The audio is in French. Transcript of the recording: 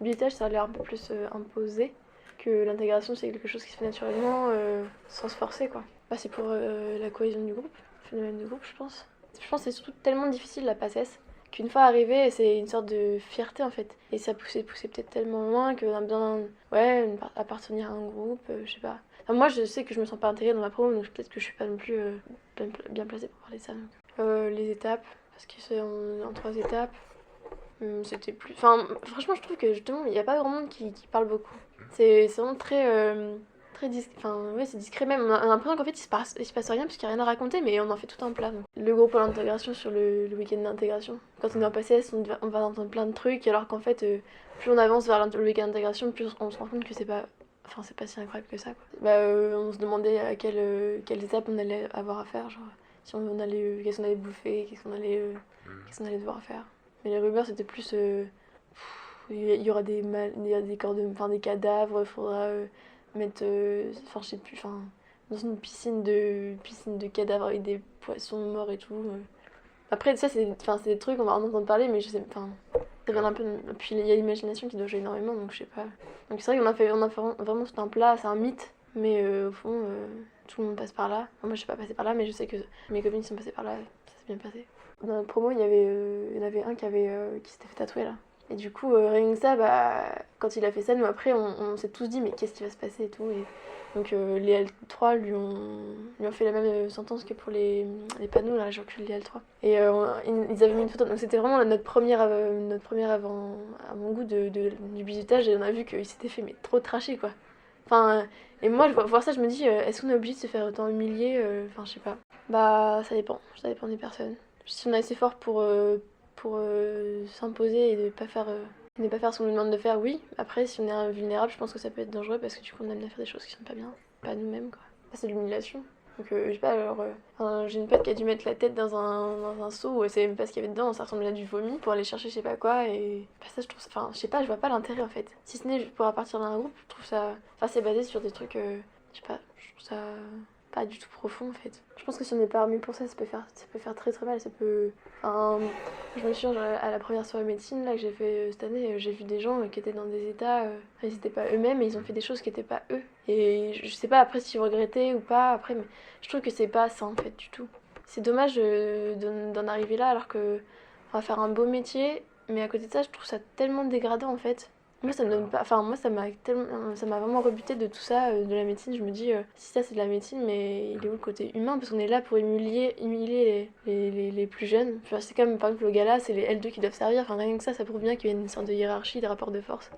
L'habilitage, ça a l'air un peu plus imposé que l'intégration, c'est quelque chose qui se fait naturellement sans se forcer, quoi. Bah, c'est pour la cohésion du groupe, le phénomène de groupe, je pense. Je pense que c'est surtout tellement difficile la passesse qu'une fois arrivé, c'est une sorte de fierté en fait. Et ça poussait peut-être tellement loin qu'on a besoin, ouais, appartenir à un groupe, je sais pas. Enfin, moi, je sais que je me sens pas intégrée dans ma promo, donc peut-être que je suis pas non plus bien placée pour parler de ça. Les étapes, parce que c'est en 3 étapes. C'était plus. Enfin, franchement, je trouve que justement, il n'y a pas grand monde qui parle beaucoup. C'est vraiment très discret. Enfin, ouais, c'est discret même. On a l'impression qu'en fait, il se passe rien parce qu'il n'y a rien à raconter, mais on en fait tout un plat. Donc. Le gros pôle d'intégration sur le week-end d'intégration. Quand on est en PCS, on va entendre plein de trucs, alors qu'en fait, plus on avance vers le week-end d'intégration, plus on se rend compte que c'est pas. Enfin, c'est pas si incroyable que ça, quoi. Bah, on se demandait à quelles étapes on allait avoir à faire, genre. Si on allait. Qu'est-ce qu'on allait bouffer, qu'est-ce qu'on allait devoir faire. Mais les rumeurs, c'était plus. Il y aura il y a des corps enfin, des cadavres, il faudra mettre. Enfin, je sais plus. Enfin, dans une piscine de cadavres avec des poissons morts et tout. Après, ça, c'est des trucs, on va en entendre parler, mais je sais. Enfin, ça vient un peu. Puis il y a l'imagination qui doit jouer énormément, donc je sais pas. Donc c'est vrai on a fait vraiment tout un plat, c'est un mythe, mais au fond, tout le monde passe par là. Enfin, moi, je suis pas passée par là, mais je sais que mes copines sont passées par là, ça s'est bien passé. Dans notre promo, il y en avait un qui s'était fait tatouer là. Et du coup, rien que ça, bah, quand il a fait ça, nous après, on s'est tous dit, mais qu'est-ce qui va se passer et tout. Et donc, les L3 lui ont fait la même sentence que pour les panneaux, là, j'ai reculé les L3. Et ils avaient mis une photo. Donc, c'était vraiment notre première avant-goût du bisutage. Et on a vu qu'il s'était fait mais trop tracher, quoi. Enfin, et moi, voir ça, je me dis, est-ce qu'on est obligé de se faire autant humilier Enfin, je sais pas. Bah, ça dépend des personnes. Si on est assez fort pour s'imposer et ne pas faire ce qu'on nous demande de faire, oui. Après, si on est invulnérable, je pense que ça peut être dangereux parce que du coup, on amène à faire des choses qui sont pas bien. Pas nous-mêmes, quoi. Ça, c'est de l'humiliation. Donc, je sais pas, alors, j'ai une pote qui a dû mettre la tête dans un seau où elle savait même pas ce qu'il y avait dedans, ça ressemblait à du vomi pour aller chercher je sais pas quoi. Et bah, ça, je trouve ça. Enfin, je sais pas, je vois pas l'intérêt en fait. Si ce n'est pour partir d'un groupe, je trouve ça. Enfin, c'est basé sur des trucs. Je sais pas, je trouve ça pas du tout profond en fait. Je pense que si on n'est pas armé pour ça, ça peut faire très très mal. Ça peut. Enfin, je me souviens genre, à la première soirée médecine là, que j'ai fait cette année, j'ai vu des gens qui étaient dans des états. Ils étaient pas eux-mêmes et ils ont fait des choses qui étaient pas eux. Et je sais pas après s'ils regrettaient ou pas, après, mais je trouve que c'est pas ça en fait du tout. C'est dommage d'en arriver là alors que on va faire un beau métier, mais à côté de ça, je trouve ça tellement dégradant en fait. Moi, ça me donne pas. Enfin, moi, ça m'a vraiment rebuté de tout ça, de la médecine. Je me dis, si ça c'est de la médecine, mais il est où le côté humain? Parce qu'on est là pour humilier les plus jeunes. Enfin, c'est comme, par exemple, le gala, c'est les L2 qui doivent servir. Enfin, rien que ça prouve bien qu'il y a une sorte de hiérarchie, des rapports de force.